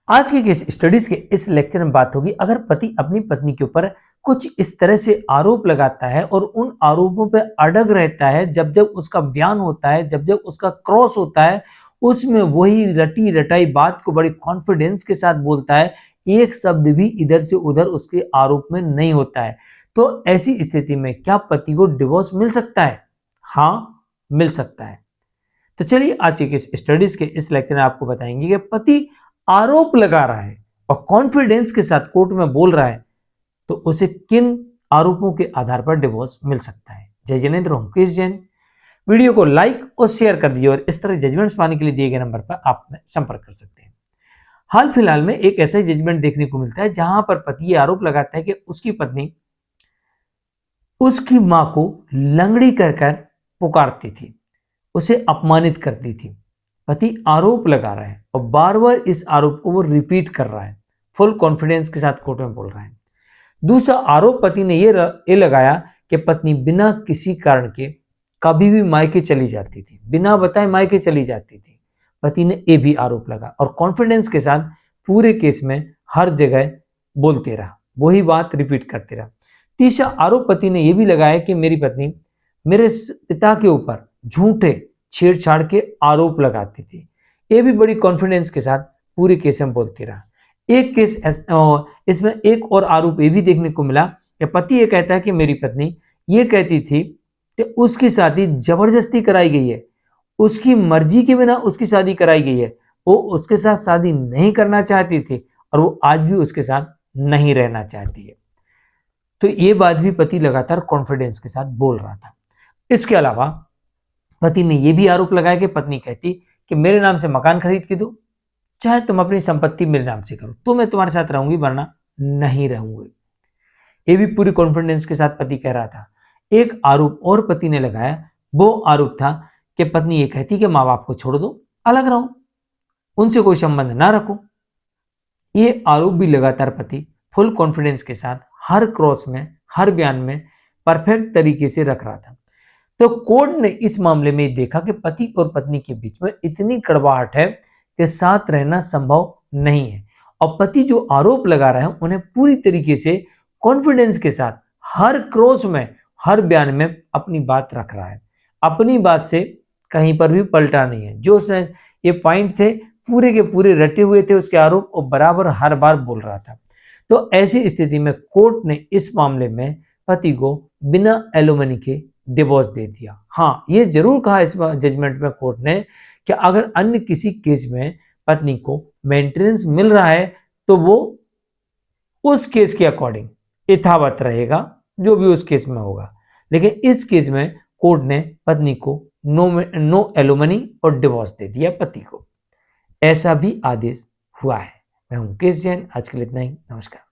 आज के case studies के इस लेक्चर में बात होगी, अगर पति अपनी पत्नी के ऊपर कुछ इस तरह से आरोप लगाता है और उन आरोपों पर अड़ग रहता है, जब जब उसका बयान होता है, जब जब उसका क्रॉस होता है, उसमें वही रटी रटाई बात को बड़ी कॉन्फिडेंस के साथ बोलता है, एक शब्द भी इधर से उधर उसके आरोप में नहीं होता है, तो ऐसी स्थिति में क्या पति को डिवोर्स मिल सकता है? हाँ, मिल सकता है। तो चलिए आज के इस स्टडीज के इस लेक्चर में आपको बताएंगे कि पति आरोप लगा रहा है और कॉन्फिडेंस के साथ कोर्ट में बोल रहा है, तो उसे किन आरोपों के आधार पर डिवोर्स मिल सकता है। जय जनेन्द्र, हूं केश जैन। वीडियो को लाइक और शेयर कर दीजिए और इस तरह जजमेंट्स पाने के लिए दिए गए नंबर पर आप संपर्क कर सकते हैं। हाल फिलहाल में एक ऐसा जजमेंट देखने को मिलता है जहां पर पति ये आरोप लगाता है कि उसकी पत्नी उसकी मां को लंगड़ी कर कर पुकारती थी, उसे अपमानित करती थी। पति आरोप लगा रहा है और बार बार इस आरोप को वो रिपीट कर रहा है, फुल कॉन्फिडेंस के साथ कोर्ट में बोल रहा है। दूसरा आरोप पति ने ये लगाया कि पत्नी बिना किसी कारण के कभी भी मायके चली जाती थी, बिना बताए मायके चली जाती थी। पति ने ये भी आरोप लगा और कॉन्फिडेंस के साथ पूरे केस में हर जगह बोलते रहा, वही बात रिपीट करते रहा। तीसरा आरोप पति ने यह भी लगाया कि मेरी पत्नी मेरे पिता के ऊपर झूठे छेड़छाड़ के आरोप लगाती थी। ये भी बड़ी कॉन्फिडेंस के साथ पूरे केस में बोलती रहा। एक केस इसमें एक और आरोप ये भी देखने को मिला कि पति ये कहता है कि मेरी पत्नी ये कहती थी कि उसकी शादी जबरदस्ती कराई गई है, उसकी मर्जी के बिना उसकी शादी कराई गई है, वो उसके साथ शादी नहीं करना चाहती थी और वो आज भी उसके साथ नहीं रहना चाहती है। तो ये बात भी पति लगातार कॉन्फिडेंस के साथ बोल रहा था। इसके अलावा पति ने यह भी आरोप लगाया कि पत्नी कहती कि मेरे नाम से मकान खरीद के दो, चाहे तुम अपनी संपत्ति मेरे नाम से करो, तो मैं तुम्हारे साथ रहूंगी वरना नहीं रहूंगी। ये भी पूरी कॉन्फिडेंस के साथ पति कह रहा था। एक आरोप और पति ने लगाया, वो आरोप था कि पत्नी ये कहती कि माँ बाप को छोड़ दो, अलग रहो, उनसे कोई संबंध ना रखो। ये आरोप भी लगातार पति फुल कॉन्फिडेंस के साथ हर क्रॉस में, हर बयान में परफेक्ट तरीके से रख रहा था। तो कोर्ट ने इस मामले में देखा कि पति और पत्नी के बीच में इतनी कड़वाहट है कि साथ रहना संभव नहीं है और पति जो आरोप लगा रहा है उन्हें पूरी तरीके से कॉन्फिडेंस के साथ हर क्रॉस में, हर बयान में अपनी बात रख रहा है, अपनी बात से कहीं पर भी पलटा नहीं है। जो उसने ये पॉइंट थे पूरे के पूरे रटे हुए थे उसके आरोप और बराबर हर बार बोल रहा था। तो ऐसी स्थिति में कोर्ट ने इस मामले में पति को बिना एलिमनी के डिवोर्स दे दिया। हाँ, ये जरूर कहा इस जजमेंट में कोर्ट ने कि अगर अन्य किसी केस में पत्नी को मेंटेनेंस मिल रहा है तो वो उस केस के अकॉर्डिंग यथावत रहेगा, जो भी उस केस में होगा। लेकिन इस केस में कोर्ट ने पत्नी को नो एलिमनी और डिवोर्स दे दिया पति को। ऐसा भी आदेश हुआ है। मैं हूं केश जैन, आज के लिए इतना ही। नमस्कार।